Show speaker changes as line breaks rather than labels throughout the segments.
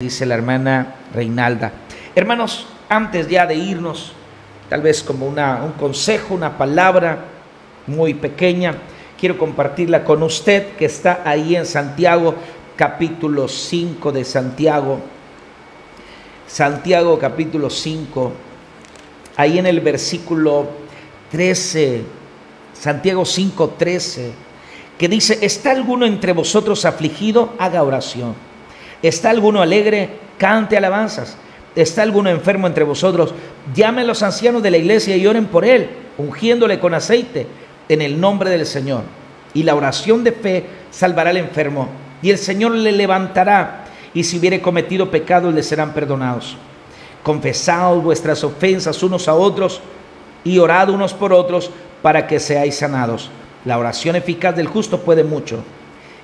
Dice la hermana Reinalda. Hermanos, antes ya de irnos, tal vez como un consejo, una palabra muy pequeña, quiero compartirla con usted que está ahí en Santiago, capítulo 5 de Santiago. Santiago, capítulo 5, ahí en el versículo 13, Santiago 5, 13, que dice: ¿está alguno entre vosotros afligido? Haga oración. ¿Está alguno alegre? Cante alabanzas. ¿Está alguno enfermo entre vosotros? Llame a los ancianos de la iglesia y oren por él, ungiéndole con aceite en el nombre del Señor. Y la oración de fe salvará al enfermo, y el Señor le levantará, y si hubiere cometido pecados le serán perdonados. Confesad vuestras ofensas unos a otros, y orad unos por otros, para que seáis sanados. La oración eficaz del justo puede mucho.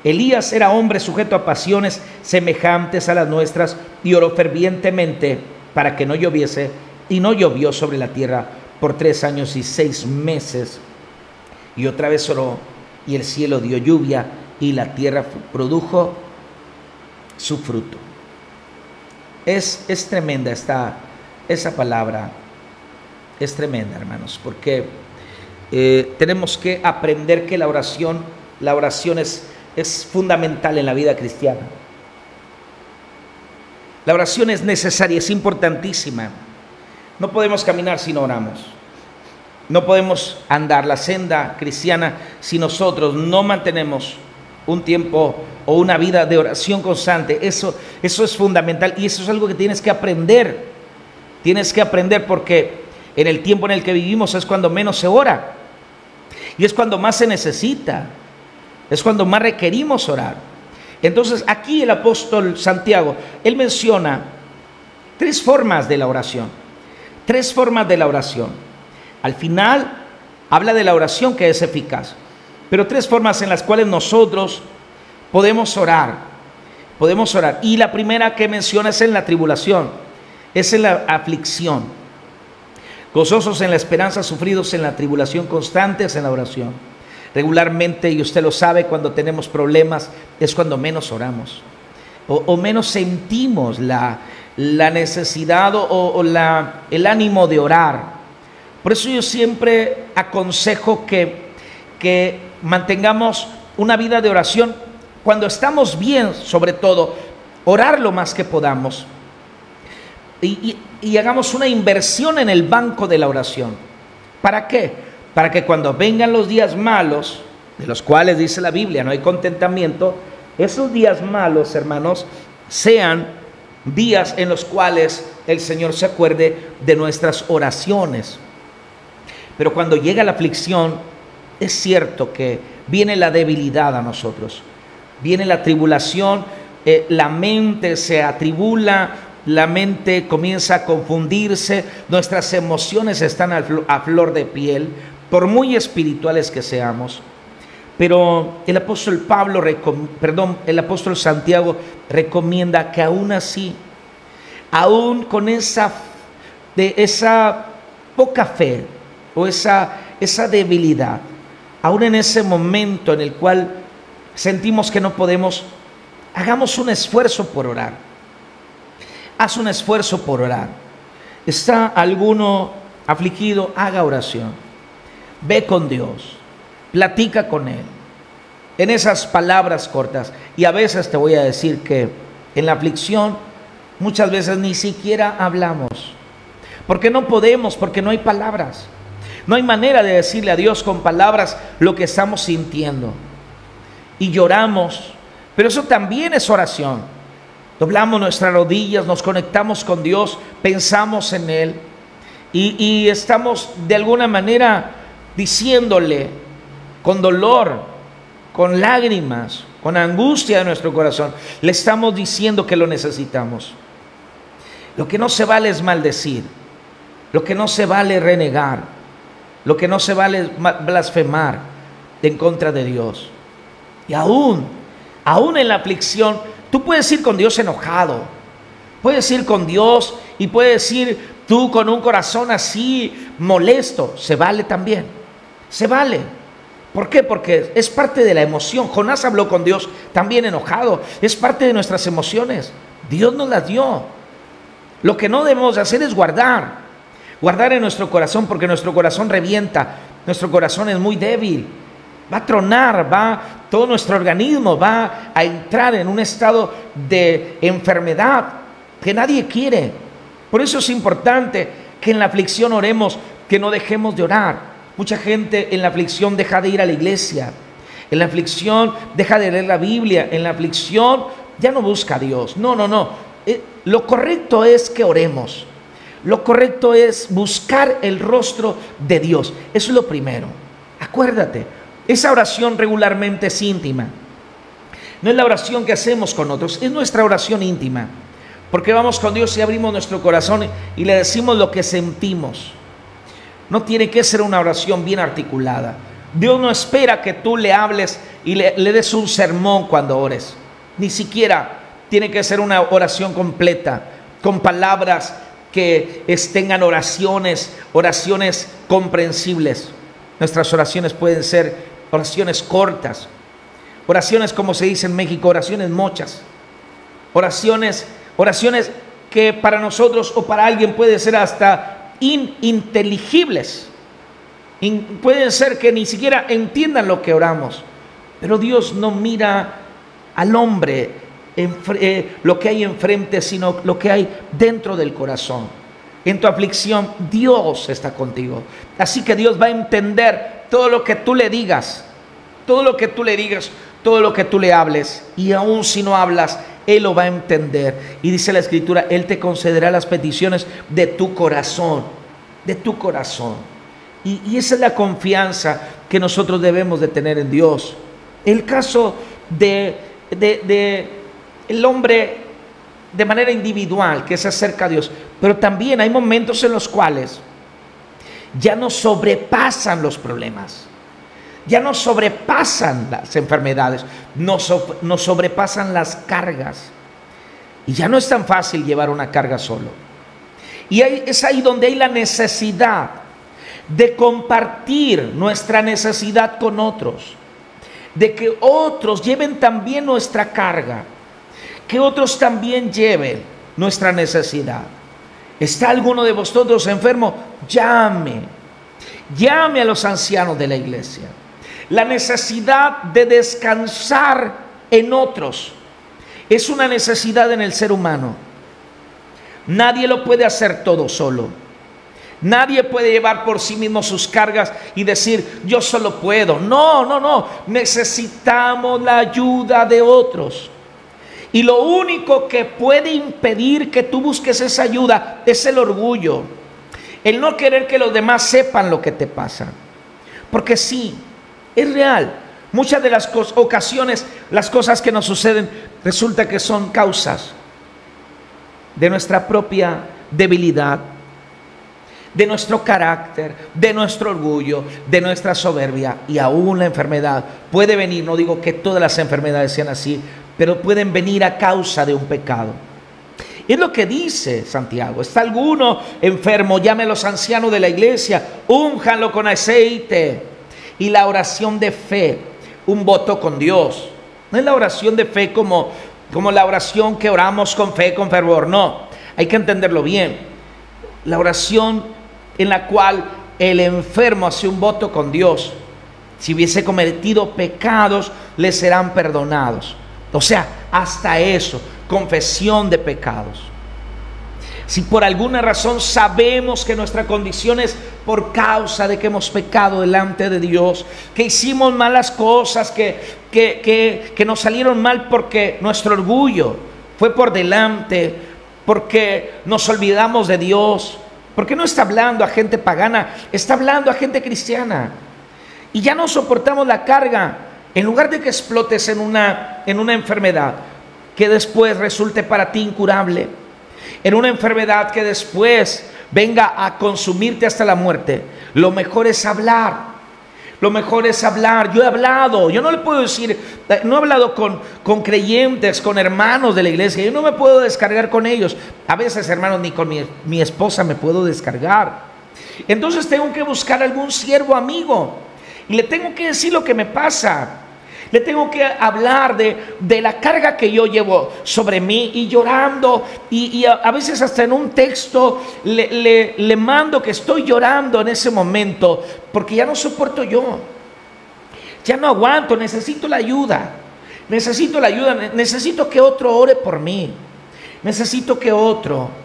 Elías era hombre sujeto a pasiones semejantes a las nuestras, y oró fervientemente para que no lloviese, y no llovió sobre la tierra por 3 años y 6 meses. Y otra vez oró, y el cielo dio lluvia, y la tierra produjo su fruto. Es tremenda esa palabra, es tremenda, hermanos, porque tenemos que aprender que la oración es fundamental en la vida cristiana. La oración es necesaria, es importantísima. No podemos caminar si no oramos. No podemos andar la senda cristiana si nosotros no mantenemos un tiempo o una vida de oración constante. Eso es fundamental, y eso es algo que tienes que aprender. Tienes que aprender, porque en el tiempo en el que vivimos es cuando menos se ora, y es cuando más se necesita. Es cuando más requerimos orar. Entonces aquí el apóstol Santiago, él menciona 3 formas de la oración. 3 formas de la oración. Al final habla de la oración que es eficaz, pero 3 formas en las cuales nosotros podemos orar. Podemos orar. Y la primera que menciona es en la tribulación, es en la aflicción. Gozosos en la esperanza, sufridos en la tribulación, constantes en la oración. Regularmente, y usted lo sabe, cuando tenemos problemas es cuando menos oramos o menos sentimos la necesidad o el ánimo de orar. Por eso yo siempre aconsejo que mantengamos una vida de oración. Cuando estamos bien, sobre todo, orar lo más que podamos, y hagamos una inversión en el banco de la oración. ¿Para qué? Para que cuando vengan los días malos, de los cuales dice la Biblia no hay contentamiento, esos días malos, hermanos, sean días en los cuales el Señor se acuerde de nuestras oraciones. Pero cuando llega la aflicción, es cierto que viene la debilidad a nosotros, viene la tribulación, la mente se atribula, la mente comienza a confundirse, nuestras emociones están a flor de piel, por muy espirituales que seamos. Pero el apóstol el apóstol Santiago recomienda que aún así, aún con esa poca fe o esa debilidad, aún en ese momento en el cual sentimos que no podemos, hagamos un esfuerzo por orar. Haz un esfuerzo por orar. ¿Está alguno afligido? Haga oración. Ve con Dios, platica con Él, en esas palabras cortas. Y a veces te voy a decir que en la aflicción muchas veces ni siquiera hablamos, porque no podemos, porque no hay palabras. No hay manera de decirle a Dios con palabras lo que estamos sintiendo. Y lloramos, pero eso también es oración. Doblamos nuestras rodillas, nos conectamos con Dios, pensamos en Él, y estamos de alguna manera diciéndole con dolor, con lágrimas, con angustia de nuestro corazón, le estamos diciendo que lo necesitamos. Lo que no se vale es maldecir, lo que no se vale es renegar, lo que no se vale es blasfemar en contra de Dios. Y aún en la aflicción, tú puedes ir con Dios enojado, puedes ir con Dios y puedes ir tú con un corazón así molesto, se vale también. Se vale. ¿Por qué? Porque es parte de la emoción. Jonás habló con Dios también enojado. Es parte de nuestras emociones. Dios nos las dio. Lo que no debemos hacer es guardar en nuestro corazón, porque nuestro corazón revienta, nuestro corazón es muy débil, va a tronar, todo nuestro organismo va a entrar en un estado de enfermedad que nadie quiere. Por eso es importante que en la aflicción oremos, que no dejemos de orar. Mucha gente en la aflicción deja de ir a la iglesia, en la aflicción deja de leer la Biblia, en la aflicción ya no busca a Dios. No. Lo correcto es que oremos. Lo correcto es buscar el rostro de Dios. Eso es lo primero. Acuérdate, esa oración regularmente es íntima. No es la oración que hacemos con otros, es nuestra oración íntima. Porque vamos con Dios y abrimos nuestro corazón y le decimos lo que sentimos. No tiene que ser una oración bien articulada. Dios no espera que tú le hables y le des un sermón cuando ores. Ni siquiera tiene que ser una oración completa, con palabras que tengan oraciones comprensibles. Nuestras oraciones pueden ser oraciones cortas, oraciones, como se dice en México, oraciones mochas, oraciones que para nosotros o para alguien pueden ser hasta ininteligibles. Pueden ser que ni siquiera entiendan lo que oramos, pero Dios no mira al hombre lo que hay enfrente, sino lo que hay dentro del corazón. En tu aflicción Dios está contigo, así que Dios va a entender todo lo que tú le digas, todo lo que tú le hables, y aun si no hablas, Él lo va a entender. Y dice la Escritura, Él te concederá las peticiones de tu corazón, y esa es la confianza que nosotros debemos de tener en Dios. El caso de el hombre de manera individual que se acerca a Dios, pero también hay momentos en los cuales ya nos sobrepasan los problemas, ya nos sobrepasan las enfermedades, nos sobrepasan las cargas, y ya no es tan fácil llevar una carga solo. Y es ahí donde hay la necesidad de compartir nuestra necesidad con otros, de que otros lleven también nuestra carga, que otros también lleven nuestra necesidad. ¿Está alguno de vosotros enfermo? Llame a los ancianos de la iglesia. La necesidad de descansar en otros es una necesidad en el ser humano. Nadie lo puede hacer todo solo. Nadie puede llevar por sí mismo sus cargas y decir, yo solo puedo. No. Necesitamos la ayuda de otros. Y lo único que puede impedir que tú busques esa ayuda es el orgullo. El no querer que los demás sepan lo que te pasa. Porque sí, es real. Muchas de las ocasiones, las cosas que nos suceden, resulta que son causas de nuestra propia debilidad, de nuestro carácter, de nuestro orgullo, de nuestra soberbia, y aún la enfermedad puede venir. No digo que todas las enfermedades sean así, pero pueden venir a causa de un pecado. Es lo que dice Santiago. ¿Está alguno enfermo? Llame a los ancianos de la iglesia, únjanlo con aceite. Y la oración de fe, un voto con Dios. No es la oración de fe como la oración que oramos con fe, con fervor. No, hay que entenderlo bien. La oración en la cual el enfermo hace un voto con Dios. Si hubiese cometido pecados, le serán perdonados. O sea, hasta eso, confesión de pecados. Si por alguna razón sabemos que nuestra condición es por causa de que hemos pecado delante de Dios, que hicimos malas cosas, que nos salieron mal porque nuestro orgullo fue por delante, porque nos olvidamos de Dios, porque no está hablando a gente pagana, está hablando a gente cristiana, y ya no soportamos la carga. En lugar de que explotes en una enfermedad que después resulte para ti incurable, en una enfermedad que después venga a consumirte hasta la muerte, lo mejor es hablar. Lo mejor es hablar. Yo he hablado, yo no le puedo decir, no he hablado con creyentes, con hermanos de la iglesia, yo no me puedo descargar con ellos. A veces, hermanos, ni con mi esposa me puedo descargar. Entonces tengo que buscar algún siervo amigo y le tengo que decir lo que me pasa. le tengo que hablar de la carga que yo llevo sobre mí, y llorando, y a veces hasta en un texto le mando que estoy llorando en ese momento, porque ya no soporto yo, ya no aguanto, necesito la ayuda, necesito que otro ore por mí, necesito que otro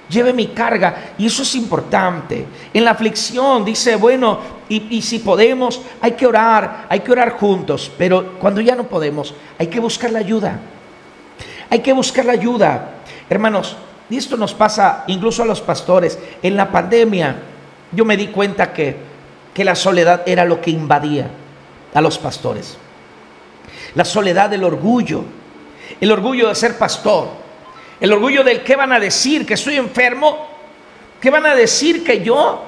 lleve mi carga, y eso es importante. En la aflicción dice, bueno, y si podemos, hay que orar juntos, pero cuando ya no podemos, hay que buscar la ayuda, hermanos. Y esto nos pasa incluso a los pastores. En la pandemia yo me di cuenta que la soledad era lo que invadía a los pastores, la soledad del orgullo, el orgullo de ser pastor, el orgullo del qué van a decir, que estoy enfermo, qué van a decir que yo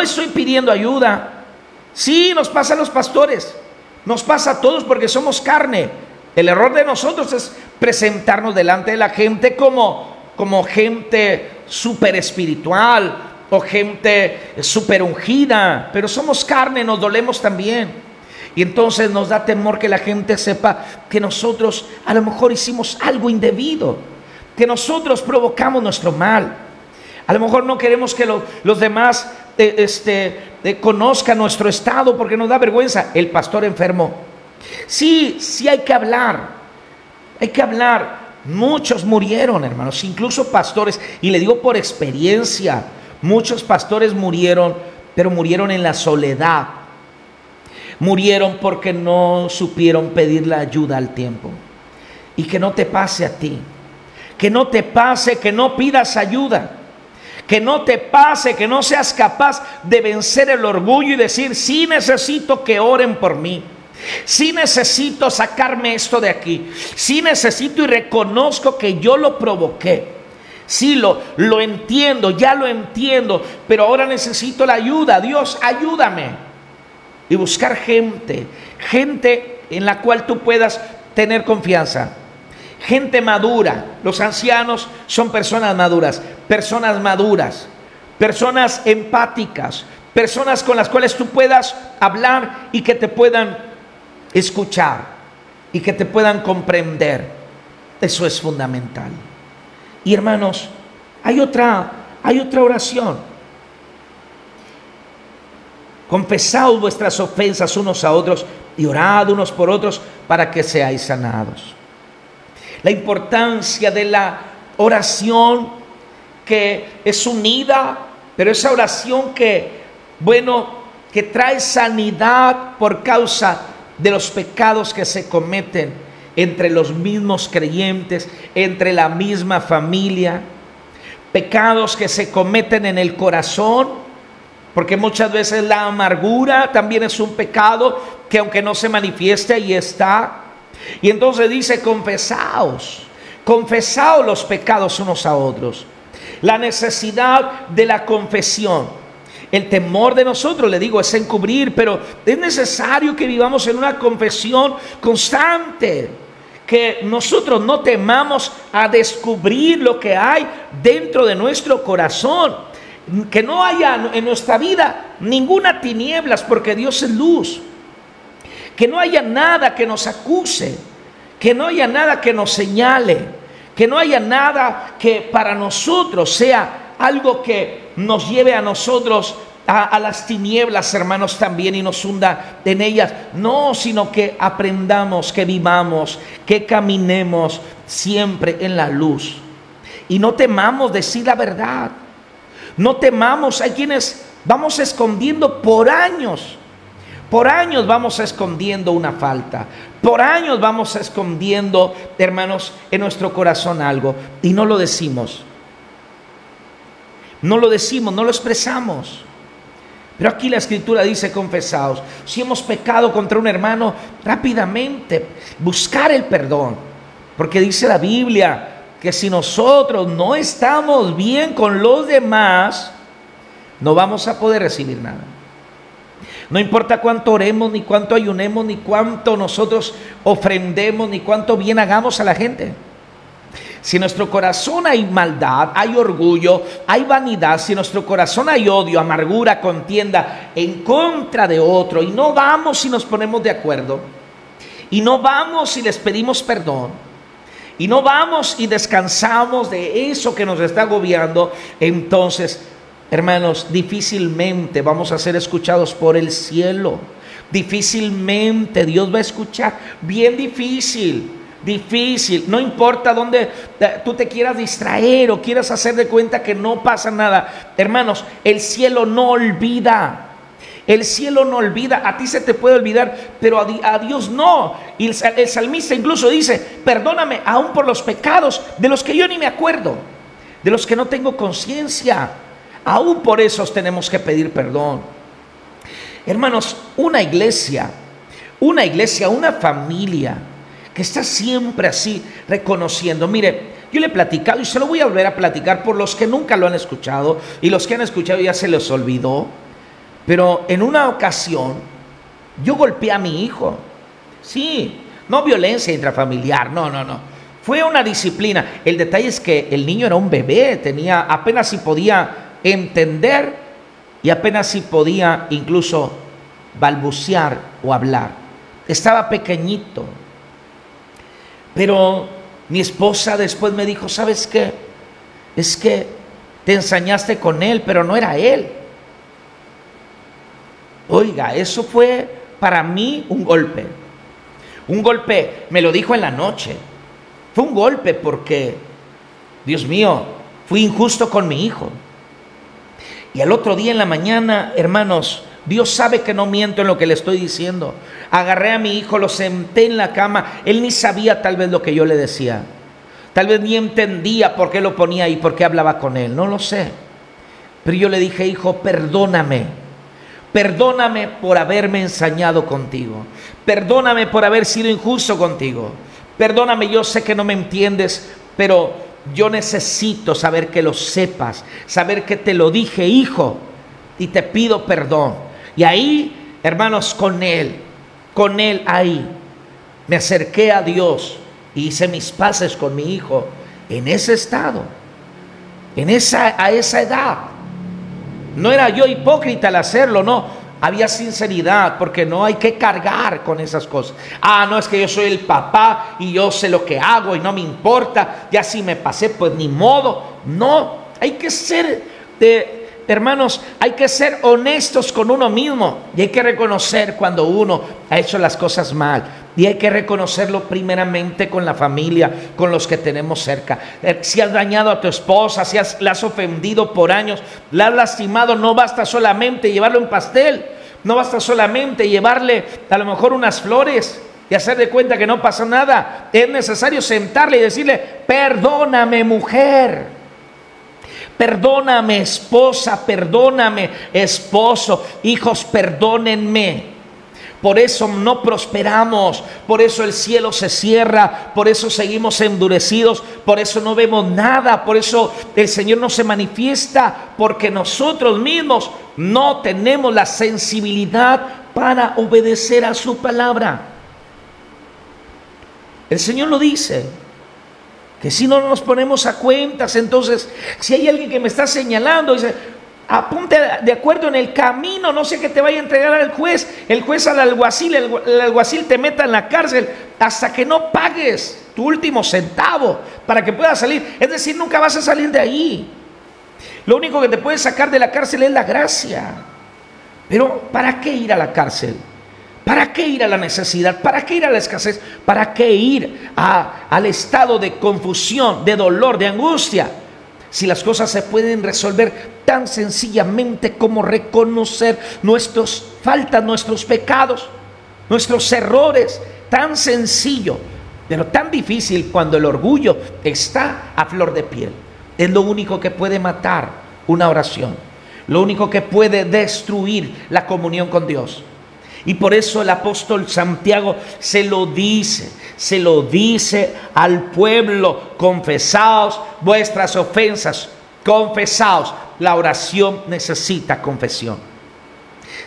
estoy pidiendo ayuda. Sí, nos pasa a los pastores, nos pasa a todos, porque somos carne. El error de nosotros es presentarnos delante de la gente como gente súper espiritual o gente súper ungida, pero somos carne, nos dolemos también. Y entonces nos da temor que la gente sepa que nosotros a lo mejor hicimos algo indebido, que nosotros provocamos nuestro mal. A lo mejor no queremos que los demás conozcan nuestro estado, porque nos da vergüenza. El pastor enfermo, sí hay que hablar, Muchos murieron, hermanos, incluso pastores, y le digo por experiencia, muchos pastores murieron, pero murieron en la soledad, murieron porque no supieron pedir la ayuda al tiempo. Y que no te pase a ti, que no te pase que no pidas ayuda, que no te pase que no seas capaz de vencer el orgullo y decir, sí necesito que oren por mí, sí necesito sacarme esto de aquí, sí necesito y reconozco que yo lo provoqué, sí lo entiendo, ya lo entiendo, pero ahora necesito la ayuda. Dios, ayúdame. Y buscar gente en la cual tú puedas tener confianza. Gente madura. Los ancianos son personas maduras, personas empáticas, personas con las cuales tú puedas hablar y que te puedan escuchar y que te puedan comprender. Eso es fundamental. Y hermanos, hay otra oración. Confesaos vuestras ofensas unos a otros y orad unos por otros para que seáis sanados. La importancia de la oración, que es unida, pero esa oración que trae sanidad por causa de los pecados que se cometen entre los mismos creyentes, entre la misma familia, pecados que se cometen en el corazón, porque muchas veces la amargura también es un pecado que aunque no se manifieste, ahí está. Y entonces dice, confesaos los pecados unos a otros. La necesidad de la confesión. El temor de nosotros, le digo, es encubrir, pero es necesario que vivamos en una confesión constante, que nosotros no temamos a descubrir lo que hay dentro de nuestro corazón, que no haya en nuestra vida ninguna tinieblas, porque Dios es luz. Que no haya nada que nos acuse, que no haya nada que nos señale, que no haya nada que para nosotros sea algo que nos lleve a nosotros a las tinieblas, hermanos, también, y nos hunda en ellas. No, sino que aprendamos, que vivamos, que caminemos siempre en la luz. Y no temamos decir la verdad. No temamos. Hay quienes vamos escondiendo por años. Por años vamos escondiendo una falta. Por años vamos escondiendo, hermanos, en nuestro corazón algo. Y no lo decimos. No lo decimos, no lo expresamos. Pero aquí la Escritura dice, confesaos. Si hemos pecado contra un hermano, rápidamente buscar el perdón. Porque dice la Biblia que si nosotros no estamos bien con los demás, no vamos a poder recibir nada. No importa cuánto oremos, ni cuánto ayunemos, ni cuánto nosotros ofrendemos, ni cuánto bien hagamos a la gente. Si en nuestro corazón hay maldad, hay orgullo, hay vanidad, si en nuestro corazón hay odio, amargura, contienda en contra de otro, y no vamos y nos ponemos de acuerdo, y no vamos y les pedimos perdón, y no vamos y descansamos de eso que nos está agobiando, entonces, hermanos, difícilmente vamos a ser escuchados por el cielo. Difícilmente Dios va a escuchar. Bien difícil. No importa dónde tú te quieras distraer o quieras hacer de cuenta que no pasa nada. Hermanos, el cielo no olvida. El cielo no olvida. A ti se te puede olvidar, pero a Dios no. Y el salmista incluso dice: perdóname aún por los pecados de los que yo ni me acuerdo, de los que no tengo conciencia. Aún por esos tenemos que pedir perdón. Hermanos, una iglesia, una familia que está siempre así reconociendo. Mire, yo le he platicado y se lo voy a volver a platicar por los que nunca lo han escuchado, y los que han escuchado ya se les olvidó. Pero en una ocasión yo golpeé a mi hijo. Sí, no violencia intrafamiliar, no. Fue una disciplina. El detalle es que el niño era un bebé, apenas si podía entender y apenas si podía incluso balbucear o hablar. Estaba pequeñito. Pero mi esposa después me dijo: ¿sabes qué? Es que te ensañaste con él, pero no era él. Oiga, eso fue para mí un golpe. Un golpe, me lo dijo en la noche. Fue un golpe porque, Dios mío, fui injusto con mi hijo. Y al otro día en la mañana, hermanos, Dios sabe que no miento en lo que le estoy diciendo. Agarré a mi hijo, lo senté en la cama. Él ni sabía tal vez lo que yo le decía. Tal vez ni entendía por qué lo ponía ahí, por qué hablaba con él. No lo sé. Pero yo le dije: hijo, perdóname. Perdóname por haberme ensañado contigo. Perdóname por haber sido injusto contigo. Perdóname, yo sé que no me entiendes, pero yo necesito saber que lo sepas, saber que te lo dije, hijo, y te pido perdón. Y ahí, hermanos, con él ahí, me acerqué a Dios y hice mis paces con mi hijo en ese estado, a esa edad. No era yo hipócrita al hacerlo, no. Había sinceridad, porque no hay que cargar con esas cosas. No, es que yo soy el papá y yo sé lo que hago y no me importa. Ya si me pasé, pues ni modo. No, hay que ser, hermanos, hay que ser honestos con uno mismo. Y hay que reconocer cuando uno ha hecho las cosas mal. Y hay que reconocerlo primeramente con la familia, con los que tenemos cerca. Si has dañado a tu esposa, si la has ofendido por años, la has lastimado, no basta solamente llevarlo en pastel, no basta solamente llevarle a lo mejor unas flores y hacer de cuenta que no pasó nada. Es necesario sentarle y decirle: perdóname, mujer. Perdóname, esposa. Perdóname, esposo. Hijos, perdónenme. Por eso no prosperamos, por eso el cielo se cierra, por eso seguimos endurecidos, por eso no vemos nada, por eso el Señor no se manifiesta, porque nosotros mismos no tenemos la sensibilidad para obedecer a su palabra. El Señor lo dice, que si no nos ponemos a cuentas, entonces si hay alguien que me está señalando, dice: apunte de acuerdo en el camino, no sé qué te vaya a entregar al juez, el juez al alguacil, el alguacil te meta en la cárcel hasta que no pagues tu último centavo para que puedas salir. Es decir, nunca vas a salir de ahí. Lo único que te puede sacar de la cárcel es la gracia. Pero ¿para qué ir a la cárcel? ¿Para qué ir a la necesidad? ¿Para qué ir a la escasez? ¿Para qué ir al estado de confusión, de dolor, de angustia? Si las cosas se pueden resolver tan sencillamente como reconocer nuestras faltas, nuestros pecados, nuestros errores. Tan sencillo, pero tan difícil cuando el orgullo está a flor de piel. Es lo único que puede matar una oración, lo único que puede destruir la comunión con Dios. Y por eso el apóstol Santiago se lo dice al pueblo: confesaos vuestras ofensas, confesaos. La oración necesita confesión.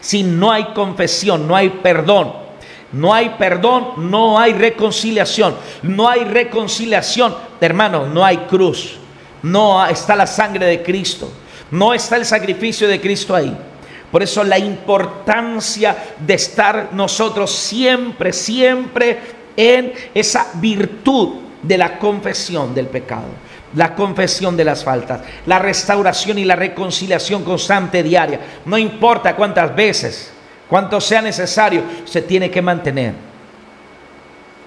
Si no hay confesión, no hay perdón. No hay perdón, no hay reconciliación. No hay reconciliación, hermano, no hay cruz. No está la sangre de Cristo. No está el sacrificio de Cristo ahí. Por eso la importancia de estar nosotros siempre, siempre en esa virtud de la confesión del pecado, la confesión de las faltas, la restauración y la reconciliación constante diaria. No importa cuántas veces, cuánto sea necesario, se tiene que mantener.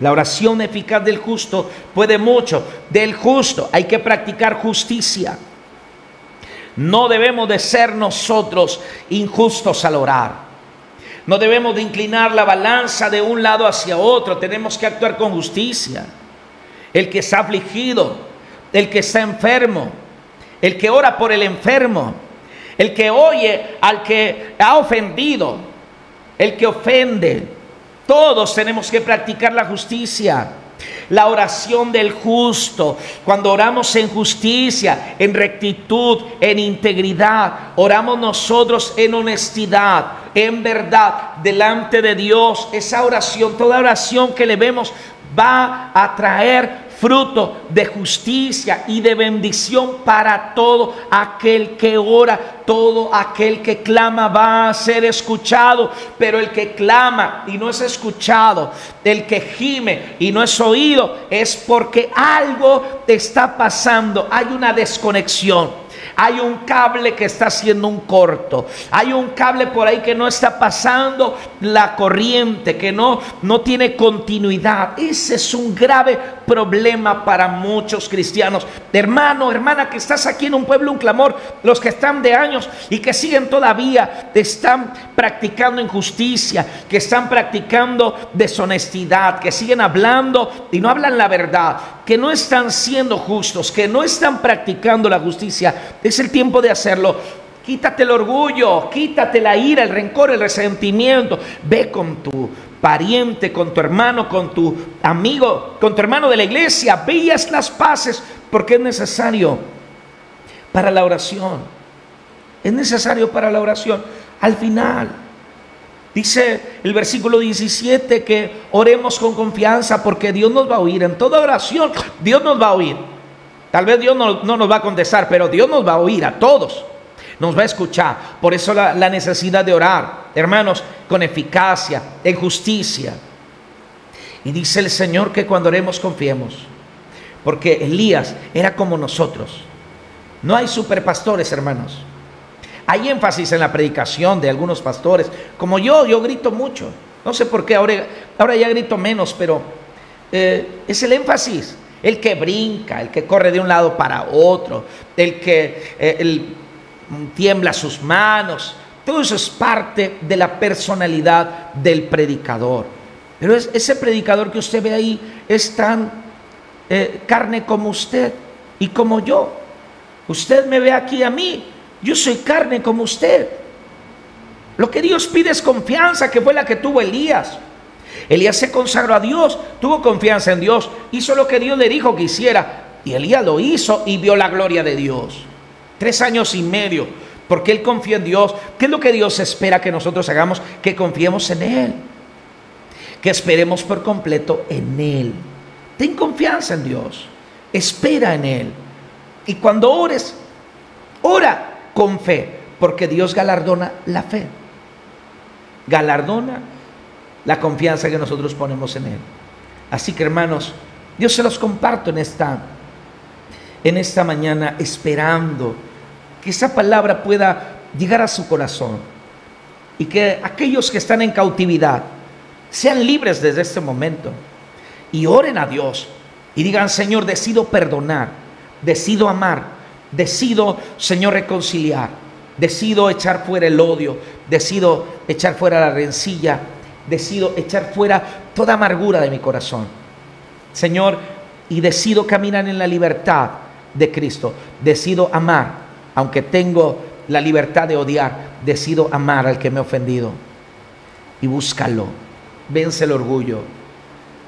La oración eficaz del justo puede mucho. Del justo hay que practicar justicia. No debemos de ser nosotros injustos al orar. No debemos de inclinar la balanza de un lado hacia otro. Tenemos que actuar con justicia. El que está afligido, el que está enfermo, el que ora por el enfermo, el que oye al que ha ofendido, el que ofende. Todos tenemos que practicar la justicia. La oración del justo, cuando oramos en justicia, en rectitud, en integridad, oramos nosotros en honestidad, en verdad, delante de Dios. Esa oración, toda oración que le vemos, va a traer fruto de justicia y de bendición para todo aquel que ora. Todo aquel que clama va a ser escuchado, pero el que clama y no es escuchado, el que gime y no es oído, es porque algo te está pasando. Hay una desconexión. Hay un cable que está haciendo un corto. Hay un cable por ahí que no está pasando la corriente, que no tiene continuidad. Ese es un grave problema para muchos cristianos. Hermano, hermana, que estás aquí en Un Pueblo, Un Clamor, los que están de años y que siguen todavía, están practicando injusticia, que están practicando deshonestidad, que siguen hablando y no hablan la verdad, que no están siendo justos, que no están practicando la justicia. Es el tiempo de hacerlo. Quítate el orgullo, quítate la ira, el rencor, el resentimiento. Ve con tu pariente, con tu hermano, con tu amigo, con tu hermano de la iglesia. Ve y haz las paces, porque es necesario para la oración. Es necesario para la oración. Al final, dice el versículo 17 que oremos con confianza, porque Dios nos va a oír. En toda oración, Dios nos va a oír. Tal vez Dios no nos va a contestar, pero Dios nos va a oír a todos. Nos va a escuchar. Por eso la necesidad de orar, hermanos, con eficacia, en justicia. Y dice el Señor que cuando oremos confiemos, porque Elías era como nosotros. No hay superpastores, hermanos. Hay énfasis en la predicación de algunos pastores. Como yo grito mucho. No sé por qué, ahora ya grito menos, pero es el énfasis. El que brinca, el que corre de un lado para otro, el que tiembla sus manos. Todo eso es parte de la personalidad del predicador. Pero ese predicador que usted ve ahí es tan carne como usted y como yo. Usted me ve aquí a mí. Yo soy carne como usted. Lo que Dios pide es confianza, que fue la que tuvo Elías. Elías se consagró a Dios, tuvo confianza en Dios, hizo lo que Dios le dijo que hiciera. Y Elías lo hizo y vio la gloria de Dios. 3 años y medio, porque él confió en Dios. ¿Qué es lo que Dios espera que nosotros hagamos? Que confiemos en Él, que esperemos por completo en Él. Ten confianza en Dios, espera en Él. Y cuando ores, ora con fe, porque Dios galardona la fe, galardona la confianza que nosotros ponemos en Él. Así que, hermanos, Dios se los comparto en esta mañana, esperando que esa palabra pueda llegar a su corazón y que aquellos que están en cautividad sean libres desde este momento y oren a Dios y digan: Señor, decido perdonar, decido amar, decido, Señor, reconciliar, decido echar fuera el odio, decido echar fuera la rencilla, decido echar fuera toda amargura de mi corazón, Señor, y decido caminar en la libertad de Cristo. Decido amar, aunque tengo la libertad de odiar. Decido amar al que me ha ofendido. Y búscalo, vence el orgullo.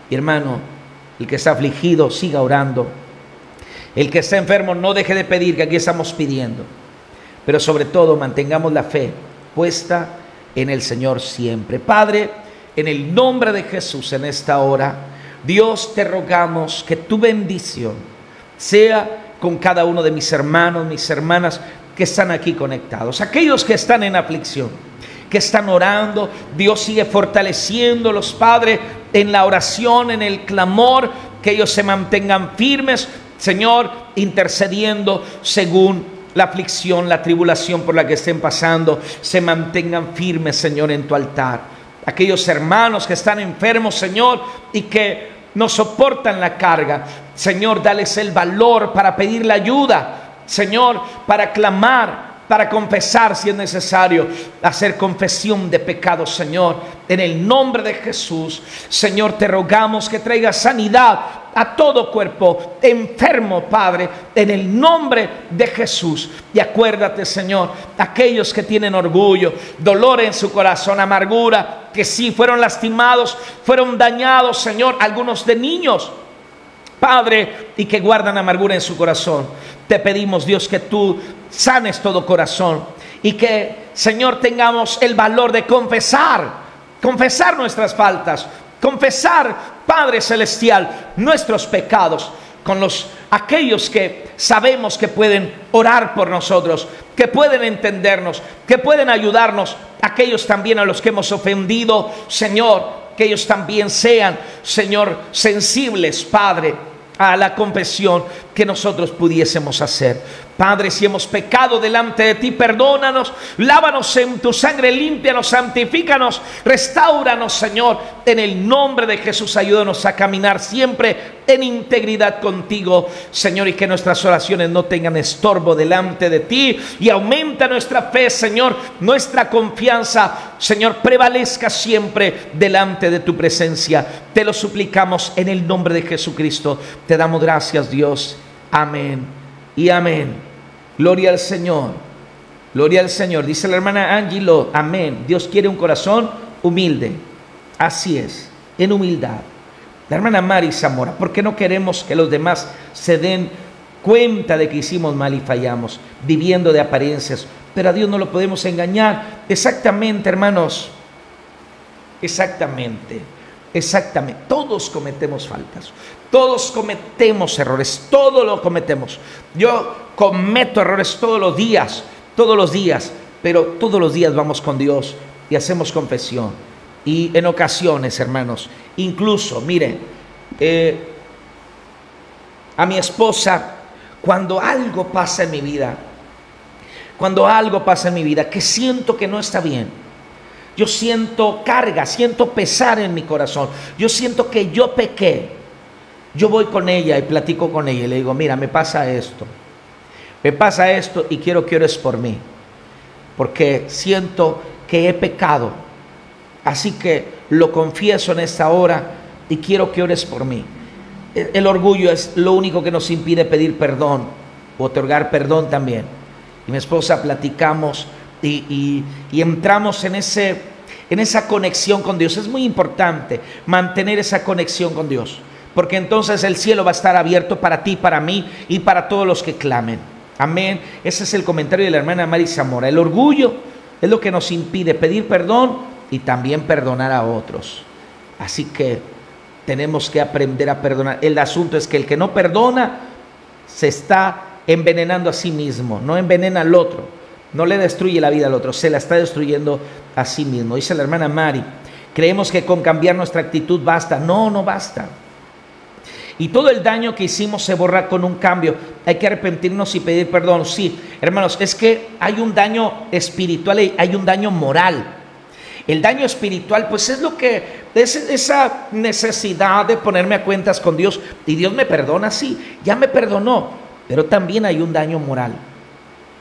Y hermano, el que está afligido, siga orando. El que está enfermo, no deje de pedir, que aquí estamos pidiendo. Pero sobre todo, mantengamos la fe puesta en el Señor siempre. Padre, en el nombre de Jesús, en esta hora, Dios, te rogamos que tu bendición sea con cada uno de mis hermanos, mis hermanas que están aquí conectados, aquellos que están en aflicción, que están orando. Dios sigue fortaleciéndolos, Padre, en la oración, en el clamor, que ellos se mantengan firmes, Señor, intercediendo según la aflicción, la tribulación por la que estén pasando. Se mantengan firmes, Señor, en tu altar. Aquellos hermanos que están enfermos, Señor, y que no soportan la carga, Señor, dales el valor para pedir la ayuda, Señor, para clamar, para confesar si es necesario, hacer confesión de pecados, Señor, en el nombre de Jesús. Señor, te rogamos que traigas sanidad a todo cuerpo enfermo, Padre, en el nombre de Jesús. Y acuérdate, Señor, aquellos que tienen orgullo, dolor en su corazón, amargura, que sí fueron lastimados, fueron dañados, Señor, algunos de niños, Padre, y que guardan amargura en su corazón. Te pedimos, Dios, que tú sanes todo corazón y que, Señor, tengamos el valor de confesar nuestras faltas, confesar, Padre Celestial, nuestros pecados con aquellos que sabemos que pueden orar por nosotros, que pueden entendernos, que pueden ayudarnos, aquellos también a los que hemos ofendido, Señor, que ellos también sean, Señor, sensibles, Padre, a la confesión que nosotros pudiésemos hacer. Padre, si hemos pecado delante de ti, perdónanos, lávanos en tu sangre, límpianos, santifícanos, restáuranos, Señor, en el nombre de Jesús. Ayúdanos a caminar siempre en integridad contigo, Señor, y que nuestras oraciones no tengan estorbo delante de ti, y aumenta nuestra fe, Señor, nuestra confianza, Señor, prevalezca siempre delante de tu presencia. Te lo suplicamos en el nombre de Jesucristo. Te damos gracias, Dios. Amén y amén. Gloria al Señor. Gloria al Señor. Dice la hermana Angelo, amén. Dios quiere un corazón humilde. Así es, en humildad. La hermana Mari Zamora, ¿por qué no queremos que los demás se den cuenta de que hicimos mal y fallamos, viviendo de apariencias? Pero a Dios no lo podemos engañar. Exactamente, hermanos. Exactamente. Todos cometemos faltas, todos cometemos errores, todos lo cometemos. Yo cometo errores todos los días, pero todos los días vamos con Dios y hacemos confesión. Y en ocasiones, hermanos, incluso, miren, a mi esposa, cuando algo pasa en mi vida, que siento que no está bien, yo siento carga, siento pesar en mi corazón, yo siento que yo pequé, yo voy con ella y platico con ella y le digo, mira, me pasa esto y quiero que ores por mí, porque siento que he pecado, así que lo confieso en esta hora y quiero que ores por mí. El orgullo es lo único que nos impide pedir perdón, o otorgar perdón también. Y mi esposa platicamos y entramos en esa conexión con Dios. Es muy importante mantener esa conexión con Dios, porque entonces el cielo va a estar abierto para ti, para mí y para todos los que clamen. Amén. Ese es el comentario de la hermana Mari Zamora. El orgullo es lo que nos impide pedir perdón y también perdonar a otros. Así que tenemos que aprender a perdonar. El asunto es que el que no perdona se está envenenando a sí mismo, no envenena al otro. No le destruye la vida al otro, se la está destruyendo a sí mismo. Dice la hermana Mari, creemos que con cambiar nuestra actitud basta. No, no basta. Y todo el daño que hicimos se borra con un cambio. Hay que arrepentirnos y pedir perdón. Sí, hermanos, es que hay un daño espiritual y hay un daño moral. El daño espiritual, pues es lo que es esa necesidad de ponerme a cuentas con Dios. Y Dios me perdona, sí, ya me perdonó. Pero también hay un daño moral.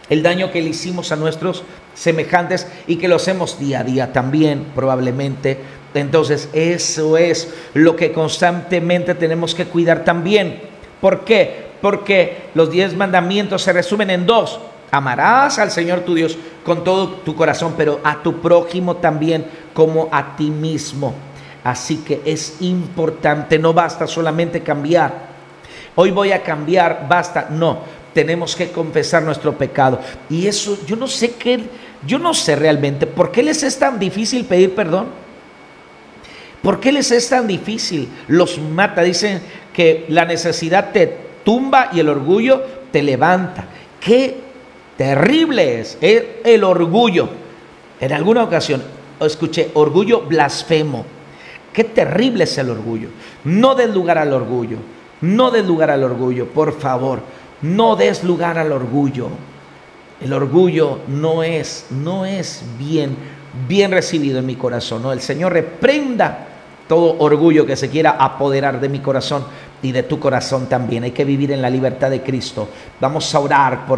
El daño que le hicimos a nuestros semejantes y que lo hacemos día a día también, probablemente. Entonces, eso es lo que constantemente tenemos que cuidar también. ¿Por qué? Porque los 10 mandamientos se resumen en 2. Amarás al Señor tu Dios con todo tu corazón, pero a tu prójimo también como a ti mismo. Así que es importante, no basta solamente cambiar. Hoy voy a cambiar, basta, no. Tenemos que confesar nuestro pecado. Y eso, yo no sé realmente por qué les es tan difícil pedir perdón. ¿Por qué les es tan difícil? Los mata. Dicen que la necesidad te tumba y el orgullo te levanta. Qué terrible es el orgullo. En alguna ocasión escuché orgullo blasfemo. Qué terrible es el orgullo. No des lugar al orgullo. No des lugar al orgullo, por favor. No des lugar al orgullo. El orgullo no es bien recibido en mi corazón, ¿no? El Señor reprenda todo orgullo que se quiera apoderar de mi corazón y de tu corazón también. Hay que vivir en la libertad de Cristo. Vamos a orar por